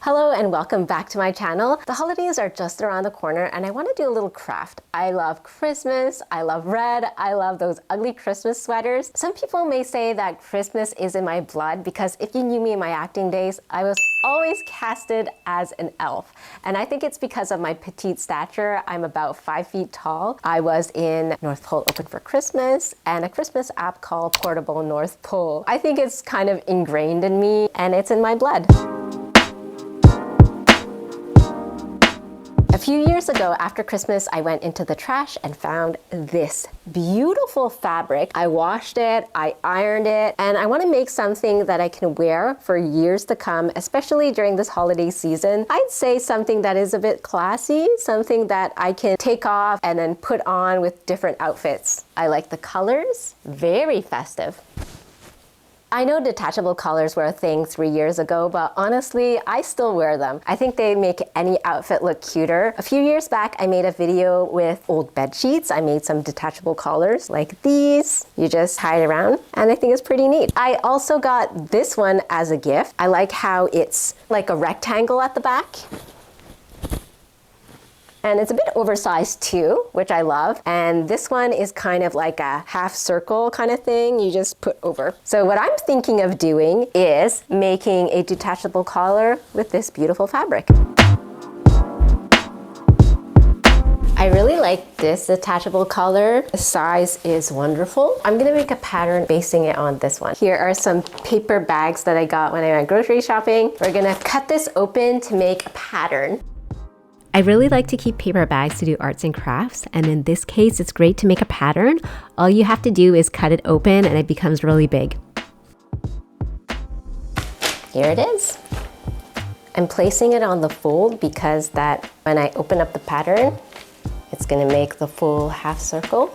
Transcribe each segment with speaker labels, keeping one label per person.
Speaker 1: Hello and welcome back to my channel. The holidays are just around the corner and I want to do a little craft. I love Christmas, I love red, I love those ugly Christmas sweaters. Some people may say that Christmas is in my blood because if you knew me in my acting days, I was always casted as an elf. And I think it's because of my petite stature. I'm about 5 feet tall. I was in North Pole Open for Christmas and a Christmas app called Portable North Pole. I think it's kind of ingrained in me and it's in my blood. A few years ago, after Christmas, I went into the trash and found this beautiful fabric. I washed it, I ironed it, and I want to make something that I can wear for years to come, especially during this holiday season. I'd say something that is a bit classy, something that I can take off and then put on with different outfits. I like the colors, very festive. I know detachable collars were a thing 3 years ago, but honestly, I still wear them. I think they make any outfit look cuter. A few years back, I made a video with old bed sheets. I made some detachable collars like these. You just tie it around, and I think it's pretty neat. I also got this one as a gift. I like how it's like a rectangle at the back. And it's a bit oversized too, which I love. And this one is kind of like a half circle kind of thing you just put over. So what I'm thinking of doing is making a detachable collar with this beautiful fabric. I really like this detachable collar. The size is wonderful. I'm gonna make a pattern basing it on this one. Here are some paper bags that I got when I went grocery shopping. We're gonna cut this open to make a pattern.
Speaker 2: I really like to keep paper bags to do arts and crafts, and in this case, it's great to make a pattern. All you have to do is cut it open and it becomes really big.
Speaker 1: Here it is. I'm placing it on the fold because that when I open up the pattern, it's gonna make the full half circle.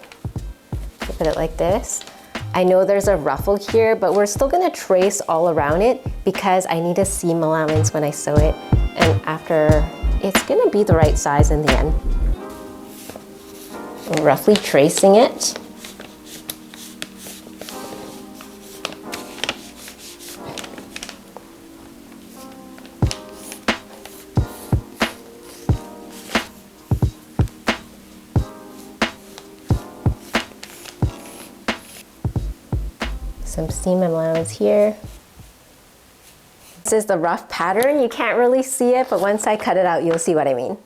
Speaker 1: Put it like this. I know there's a ruffle here, but we're still gonna trace all around it because I need a seam allowance when I sew it, and after it's gonna be the right size in the end. Roughly tracing it. Some seam allowance here. This is the rough pattern. You can't really see it, but once I cut it out, you'll see what I mean.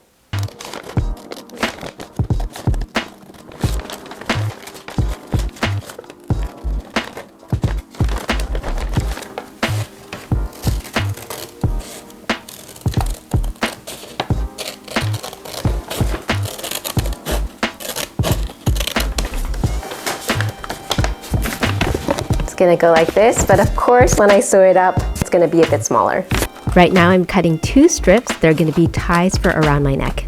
Speaker 1: It's gonna go like this, but of course, when I sew it up, it's gonna be a bit smaller.
Speaker 2: Right now I'm cutting 2 strips. They're going to be ties for around my neck.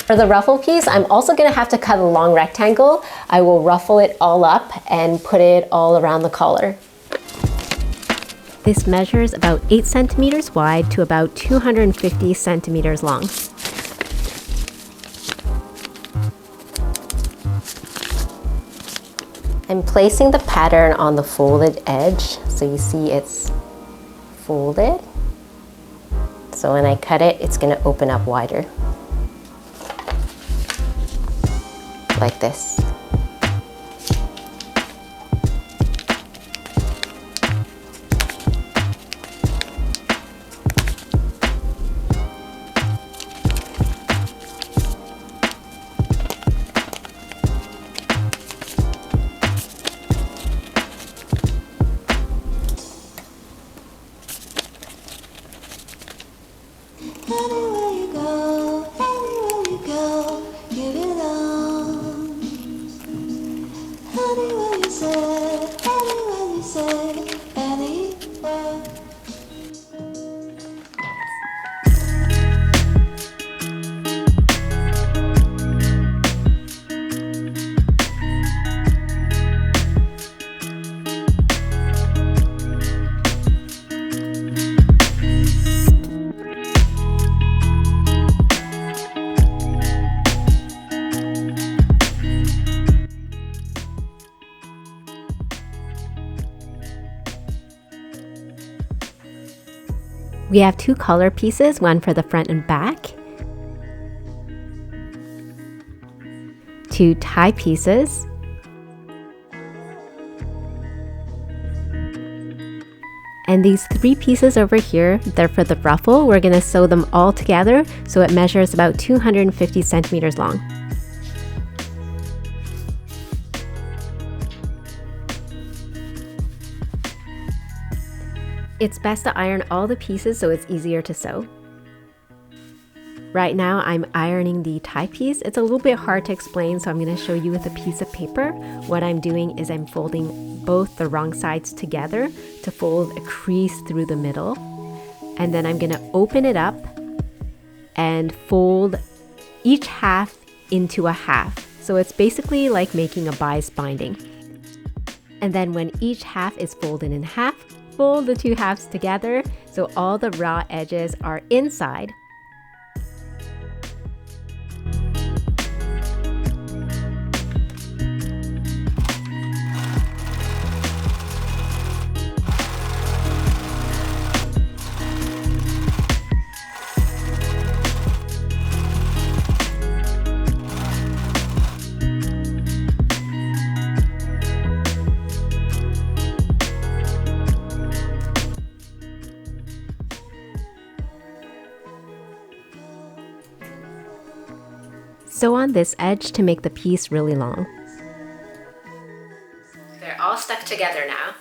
Speaker 1: For the ruffle piece, I'm also gonna have to cut a long rectangle. I will ruffle it all up and put it all around the collar.
Speaker 2: This measures about 8 centimeters wide to about 250 centimeters long.
Speaker 1: I'm placing the pattern on the folded edge so you see it's folded. So when I cut it, it's gonna open up wider. Like this.
Speaker 3: Anywhere you go, give it all. Anywhere you say, anywhere.
Speaker 2: We have 2 collar pieces, one for the front and back, 2 tie pieces, and these 3 pieces over here, they're for the ruffle. We're gonna sew them all together so it measures about 250 centimeters long. It's best to iron all the pieces so it's easier to sew. Right now I'm ironing the tie piece. It's a little bit hard to explain, so I'm going to show you with a piece of paper. What I'm doing is I'm folding both the wrong sides together to fold a crease through the middle. And then I'm going to open it up and fold each half into a half. So it's basically like making a bias binding. And then when each half is folded in half, fold the 2 halves together so all the raw edges are inside. Sew on this edge to make the piece really long. They're all stuck together now.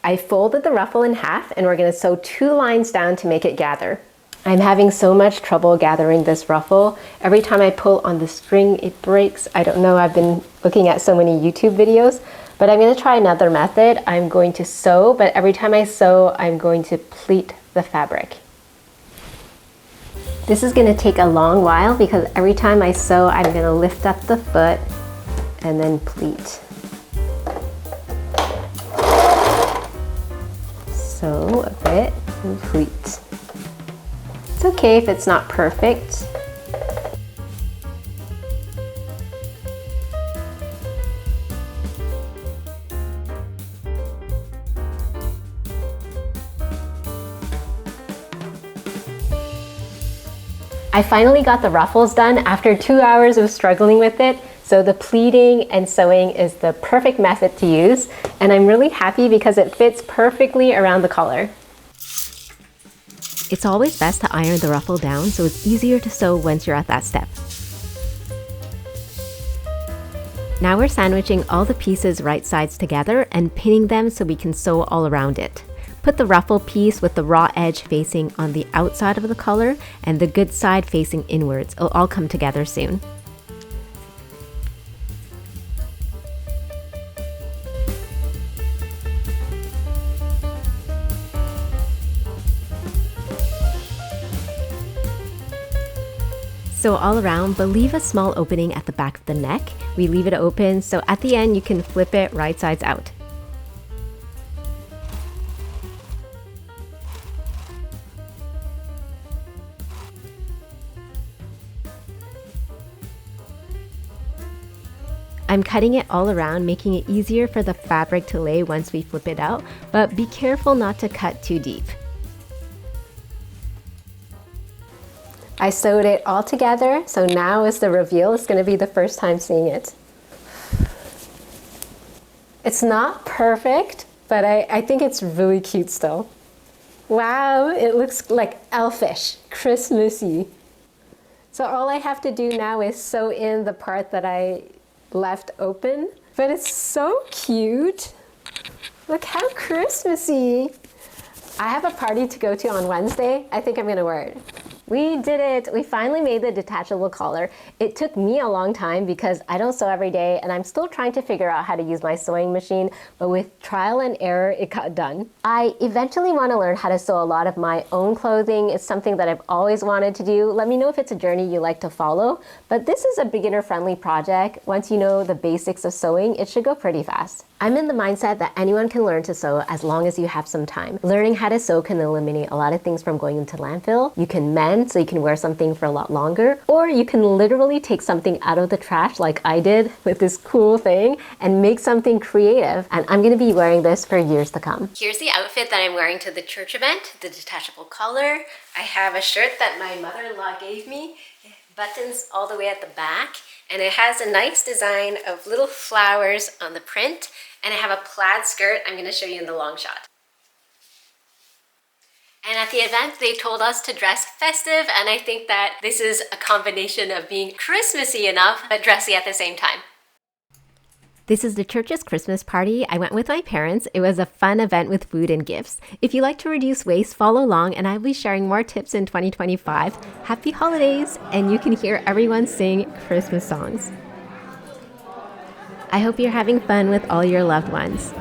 Speaker 1: I folded the ruffle in half and we're going to sew 2 lines down to make it gather. I'm having so much trouble gathering this ruffle. Every time I pull on the string, it breaks. I don't know, I've been looking at so many YouTube videos, but I'm going to try another method. I'm going to sew, but every time I sew, I'm going to pleat the fabric. This is going to take a long while because every time I sew, I'm going to lift up the foot and then pleat. Sew a bit and pleat. It's okay if it's not perfect. I finally got the ruffles done after 2 hours of struggling with it, so the pleating and sewing is the perfect method to use, and I'm really happy because it fits perfectly around the collar.
Speaker 2: It's always best to iron the ruffle down so it's easier to sew once you're at that step. Now we're sandwiching all the pieces right sides together and pinning them so we can sew all around it. Put the ruffle piece with the raw edge facing on the outside of the collar and the good side facing inwards. It'll all come together soon. Sew all around, but leave a small opening at the back of the neck. We leave it open so at the end you can flip it right sides out. I'm cutting it all around, making it easier for the fabric to lay once we flip it out, but be careful not to cut too deep.
Speaker 1: I sewed it all together, so now is the reveal. It's going to be the first time seeing it. It's not perfect, but I think it's really cute still. Wow, it looks like elfish, Christmassy. So all I have to do now is sew in the part that I left open, but it's so cute. Look how Christmassy. I have a party to go to on Wednesday. I think I'm gonna wear it. We did it! We finally made the detachable collar. It took me a long time because I don't sew every day and I'm still trying to figure out how to use my sewing machine, but with trial and error, it got done. I eventually want to learn how to sew a lot of my own clothing. It's something that I've always wanted to do. Let me know if it's a journey you like to follow, but this is a beginner-friendly project. Once you know the basics of sewing, it should go pretty fast. I'm in the mindset that anyone can learn to sew as long as you have some time. Learning how to sew can eliminate a lot of things from going into landfill. You can mend trend, so you can wear something for a lot longer. Or you can literally take something out of the trash like I did with this cool thing and make something creative. And I'm gonna be wearing this for years to come. Here's the outfit that I'm wearing to the church event, the detachable collar. I have a shirt that my mother-in-law gave me. It buttons all the way at the back, and it has a nice design of little flowers on the print. And I have a plaid skirt I'm gonna show you in the long shot. And at the event, they told us to dress festive, and I think that this is a combination of being Christmassy enough, but dressy at the same time.
Speaker 2: This is the church's Christmas party. I went with my parents. It was a fun event with food and gifts. If you like to reduce waste, follow along, and I'll be sharing more tips in 2025. Happy holidays, and you can hear everyone sing Christmas songs. I hope you're having fun with all your loved ones.